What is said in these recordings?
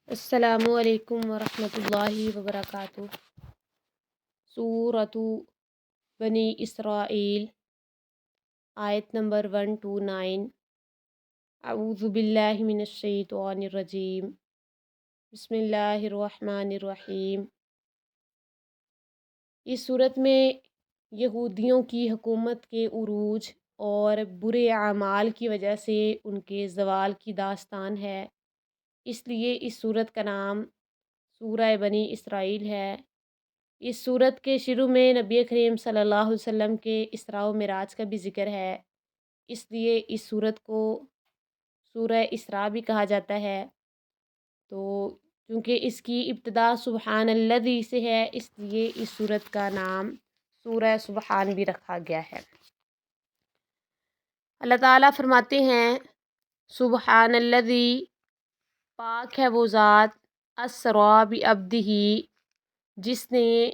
السلام علیکم ورحمۃ اللہ وبرکاتہ۔ سورۃ بنی اسرائیل، آیت نمبر 129۔ اعوذ باللہ من الشیطان الرجیم، بسم اللہ الرحمن الرحیم۔ اس صورت میں یہودیوں کی حکومت کے عروج اور برے اعمال کی وجہ سے ان کے زوال کی داستان ہے، اس لیے اس صورت کا نام سورہ بنی اسرائیل ہے۔ اس صورت کے شروع میں نبی کریم صلی اللہ علیہ وسلم کے اسراء و معراج کا بھی ذکر ہے، اس لیے اس صورت کو سورہ اسراء بھی کہا جاتا ہے۔ تو چونکہ اس کی ابتدا سبحان الذی سے ہے، اس لیے اس صورت کا نام سورہ سبحان بھی رکھا گیا ہے۔ اللہ تعالیٰ فرماتے ہیں، سبحان الذی، پاک ہے وہ ذات، اسریٰ بعبدہ، جس نے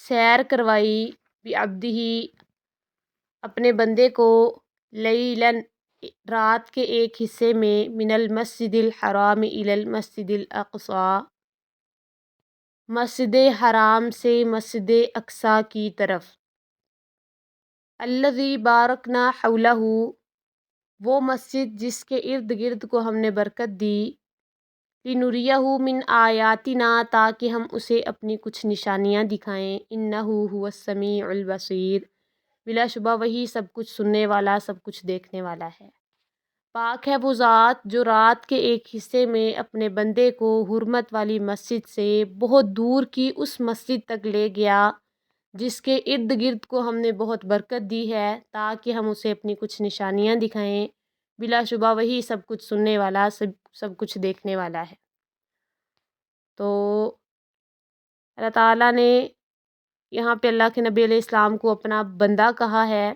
سیر کروائی، بعبدہ، اپنے بندے کو، لیلاً، رات کے ایک حصے میں، من المسجد الحرام الی المسجد الاقصی، مسجد حرام سے مسجد اقصی کی طرف، الذی بارکنا حولہ، وہ مسجد جس کے ارد گرد کو ہم نے برکت دی، لنریہ من آیاتنا، تاکہ ہم اسے اپنی کچھ نشانیاں دکھائیں، انہ هو السمیع البصیر، بلا شبہ وہی سب کچھ سننے والا، سب کچھ دیکھنے والا ہے۔ پاک ہے وہ ذات جو رات کے ایک حصے میں اپنے بندے کو حرمت والی مسجد سے بہت دور کی اس مسجد تک لے گیا جس کے ارد گرد کو ہم نے بہت برکت دی ہے، تاکہ ہم اسے اپنی کچھ نشانیاں دکھائیں، بلا شبہ وہی سب کچھ سننے والا، سب کچھ دیکھنے والا ہے۔ تو اللہ تعالیٰ نے یہاں پہ اللہ کے نبی علیہ السلام کو اپنا بندہ کہا ہے،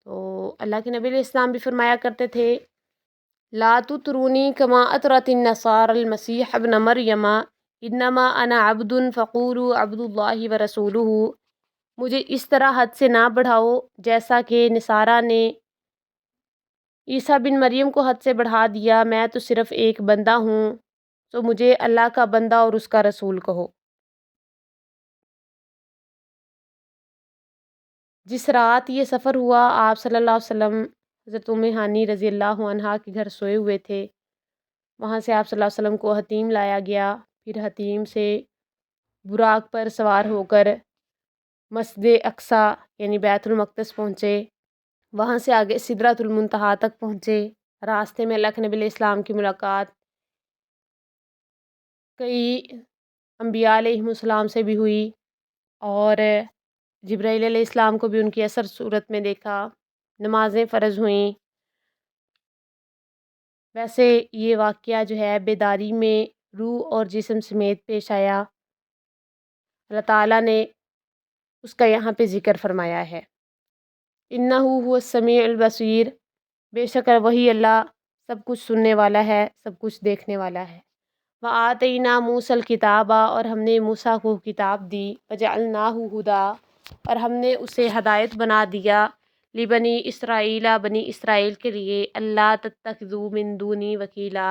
تو اللہ کے نبی علیہ السلام بھی فرمایا کرتے تھے، لا تطرونی کما اطرت النصارى المسیح ابن مریم، انما انا عبد فقولوا عبد اللہ ورسولہ، مجھے اس طرح حد سے نہ بڑھاؤ جیسا کہ نصارہ نے عیسیٰ بن مریم کو حد سے بڑھا دیا، میں تو صرف ایک بندہ ہوں، تو مجھے اللہ کا بندہ اور اس کا رسول کہو۔ جس رات یہ سفر ہوا، آپ صلی اللہ علیہ وسلم حضرت ام ہانی رضی اللہ عنہا کے گھر سوئے ہوئے تھے، وہاں سے آپ صلی اللہ علیہ وسلم کو حتیم لایا گیا، پھر حتیم سے براق پر سوار ہو کر مسجد اقصی یعنی بیت المقدس پہنچے، وہاں سے آگے سدرۃ المنتہا تک پہنچے۔ راستے میں اللہ کے نبی علیہ السلام کی ملاقات کئی انبیاء علیہ السلام سے بھی ہوئی، اور جبرائیل علیہ السلام کو بھی ان کی اثر صورت میں دیکھا، نمازیں فرض ہوئیں۔ ویسے یہ واقعہ جو ہے بیداری میں روح اور جسم سمیت پیش آیا، اللہ تعالیٰ نے اس کا یہاں پہ ذکر فرمایا ہے، انہ هو السمیع البصیر، بے شک وہی اللہ سب کچھ سننے والا ہے، سب کچھ دیکھنے والا ہے۔ وآتینا موسیٰ الکتاب، اور ہم نے موسیٰ کو کتاب دی، وجعلناہ ھدی، اور ہم نے اسے ہدایت بنا دیا، لبنی اسرائیل، بنی اسرائیل کے لیے، اللہ تتخذوا من دونی وکیلا،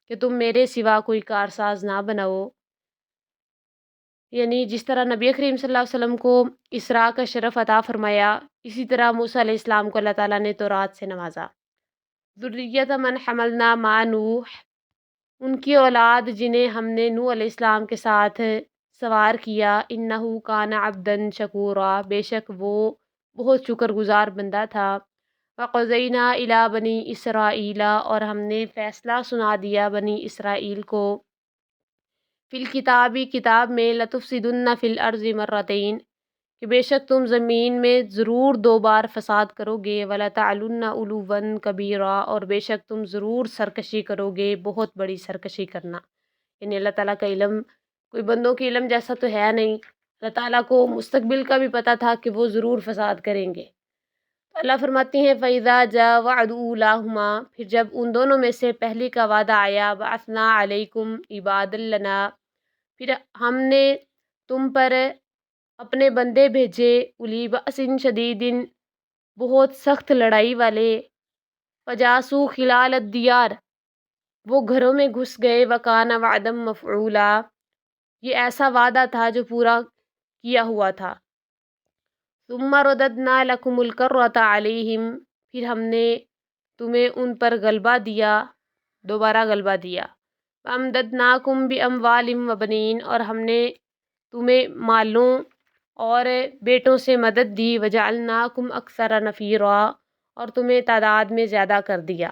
کہ تم میرے سوا کوئی کارساز نہ بناؤ۔ یعنی جس طرح نبی کریم صلی اللہ علیہ وسلم کو اسراء کا شرف عطا فرمایا، اسی طرح موسیٰ علیہ السلام کو اللہ تعالیٰ نے تورات سے نوازا۔ ذریۃ من حملنا مع نوح، ان کی اولاد جنہیں ہم نے نوح علیہ السلام کے ساتھ سوار کیا، انہ کان عبدا شکورا، بے شک وہ بہت شکر گزار بندہ تھا۔ وقضینا الی بنی اسرائیل، اور ہم نے فیصلہ سنا دیا بنی اسرائیل کو، فی الکتابی، کتاب میں، لتفسدن فی الارض مرتین، کہ بے شک تم زمین میں ضرور 2 بار فساد کرو گے، ولتعلن علوا کبیرا، اور بے شک تم ضرور سرکشی کرو گے، بہت بڑی سرکشی کرنا۔ یعنی اللہ تعالیٰ کا علم کوئی بندوں کے علم جیسا تو ہے نہیں، اللہ تعالیٰ کو مستقبل کا بھی پتہ تھا کہ وہ ضرور فساد کریں گے۔ تو اللہ فرماتی ہیں، فَإِذَا جَاءَ وَعْدُ أُولَاهُمَا، پھر جب ان دونوں میں سے پہلے کا وعدہ آیا، بَعَثْنَا عَلَيْكُمْ عِبَادًا لَنَا، پھر ہم نے تم پر اپنے بندے بھیجے، اولی بأس شدید، بہت سخت لڑائی والے، فجاسو خلال الدیار، وہ گھروں میں گھس گئے، وکان وعدم مفعولا، یہ ایسا وعدہ تھا جو پورا کیا ہوا تھا۔ ثم رددنا لکم الکرۃ علیہم، پھر ہم نے تمہیں ان پر غلبہ دیا، دوبارہ غلبہ دیا۔ وامددناکم باموال وبنین، اور ہم نے تمہیں مالوں اور بیٹوں سے مدد دی۔ وجعلناکم اکثر نفیرا، اور تمہیں تعداد میں زیادہ کر دیا۔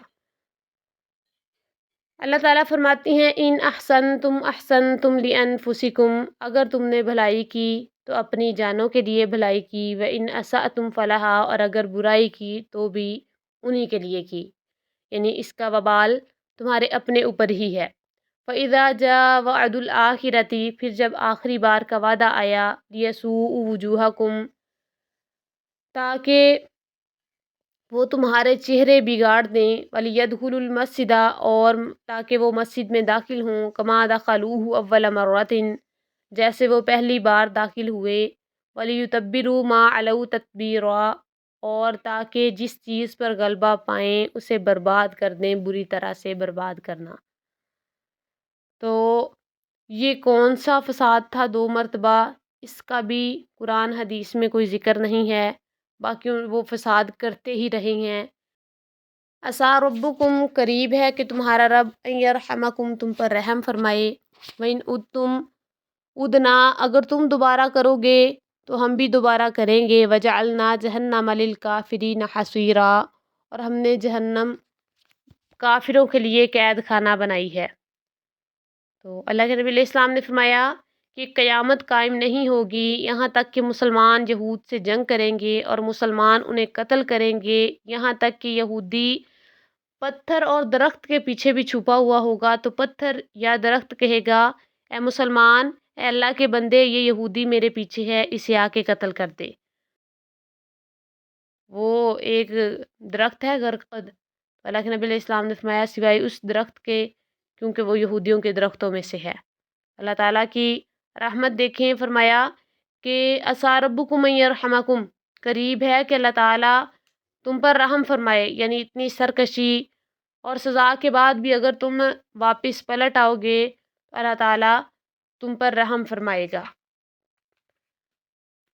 اللہ تعالیٰ فرماتی ہیں ان احسنتم لانفسکم، اگر تم نے بھلائی کی تو اپنی جانوں کے لیے بھلائی کی، وان اسأتم فلہا، اور اگر برائی کی تو بھی انہی کے لیے کی، یعنی اس کا وبال تمہارے اپنے اوپر ہی ہے۔ فَإِذَا جَاءَ وَعْدُ الْآخِرَةِ، پھر جب آخری بار کا وعدہ آیا، لِيَسُوءُ وُجُوهَكُمْ، تاکہ وہ تمہارے چہرے بگاڑ دیں، وَلِيَدْخُلُوا الْمَسْجِدَ، اور تاکہ وہ مسجد میں داخل ہوں، كَمَا دَخَلُوهُ أَوَّلَ مَرَّةٍ، جیسے وہ پہلی بار داخل ہوئے، وَلِيُتَبِّرُوا مَا عَلَوْا تَتْبِيرًا، اور تاکہ جس چیز پر غلبہ پائیں اسے برباد کر دیں، بری طرح سے برباد کرنا۔ تو یہ کون سا فساد تھا 2 مرتبہ، اس کا بھی قرآن حدیث میں کوئی ذکر نہیں ہے، باقی وہ فساد کرتے ہی رہے ہیں۔ عسیٰ ربکم، قریب ہے کہ تمہارا رب، ان یرحمکم، تم پر رحم فرمائے، وَإِنْ عُدْتُمْ عُدْنَا، اگر تم دوبارہ کرو گے تو ہم بھی دوبارہ کریں گے۔ وَجَعَلْنَا جَهَنَّمَ لِلْكَافِرِينَ حَصِيرًا، اور ہم نے جہنم کافروں کے لیے قید خانہ بنائی ہے۔ تو اللہ کے نبی علیہ السلام نے فرمایا کہ قیامت قائم نہیں ہوگی یہاں تک کہ مسلمان یہود سے جنگ کریں گے اور مسلمان انہیں قتل کریں گے، یہاں تک کہ یہودی پتھر اور درخت کے پیچھے بھی چھپا ہوا ہوگا تو پتھر یا درخت کہے گا اے مسلمان، اے اللہ کے بندے، یہ یہودی میرے پیچھے ہے، اسے آ کے قتل کر دے۔ وہ ایک درخت ہے غرقد، اللہ کے نبی علیہ السلام نے فرمایا سوائے اس درخت کے، کیونکہ وہ یہودیوں کے درختوں میں سے ہے۔ اللہ تعالیٰ کی رحمت دیکھیں، فرمایا کہ عسیٰ ربکم ان یرحمکم، قریب ہے کہ اللہ تعالیٰ تم پر رحم فرمائے، یعنی اتنی سرکشی اور سزا کے بعد بھی اگر تم واپس پلٹ آؤ گے تو اللہ تعالیٰ تم پر رحم فرمائے گا۔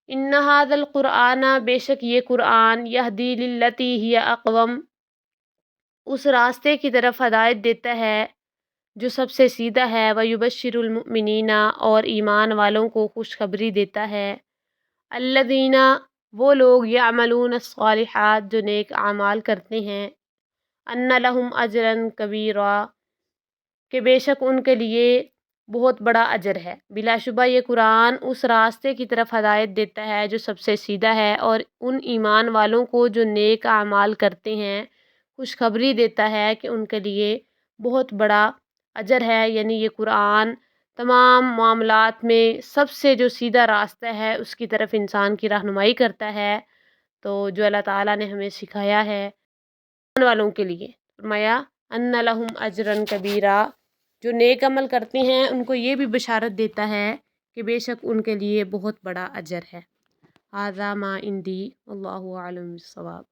ان ھذا القرآن، بے شک یہ قرآن، یہدی للتی ہی اقوم، اس راستے کی طرف ہدایت دیتا ہے جو سب سے سیدھا ہے، وَيُبَشِّرُ الْمُؤْمِنِينَ، اور ایمان والوں کو خوشخبری دیتا ہے، الذین، وہ لوگ، یعملون الصالحات، جو نیک اعمال کرتے ہیں، ان لہم اجرا کبیرا، کہ بے شک ان کے لیے بہت بڑا اجر ہے۔ بلا شبہ یہ قرآن اس راستے کی طرف ہدایت دیتا ہے جو سب سے سیدھا ہے، اور ان ایمان والوں کو جو نیک اعمال کرتے ہیں خوشخبری دیتا ہے کہ ان کے لیے بہت بڑا اجر ہے، یعنی یہ قرآن تمام معاملات میں سب سے جو سیدھا راستہ ہے اس کی طرف انسان کی رہنمائی کرتا ہے۔ تو جو اللہ تعالیٰ نے ہمیں سکھایا ہے ایمان والوں کے لیے، فرمایا ان لہم اجرا کبیرا، جو نیک عمل کرتے ہیں ان کو یہ بھی بشارت دیتا ہے کہ بے شک ان کے لیے بہت بڑا اجر ہے۔ ھذا ما عندی، واللہ اعلم بالصواب۔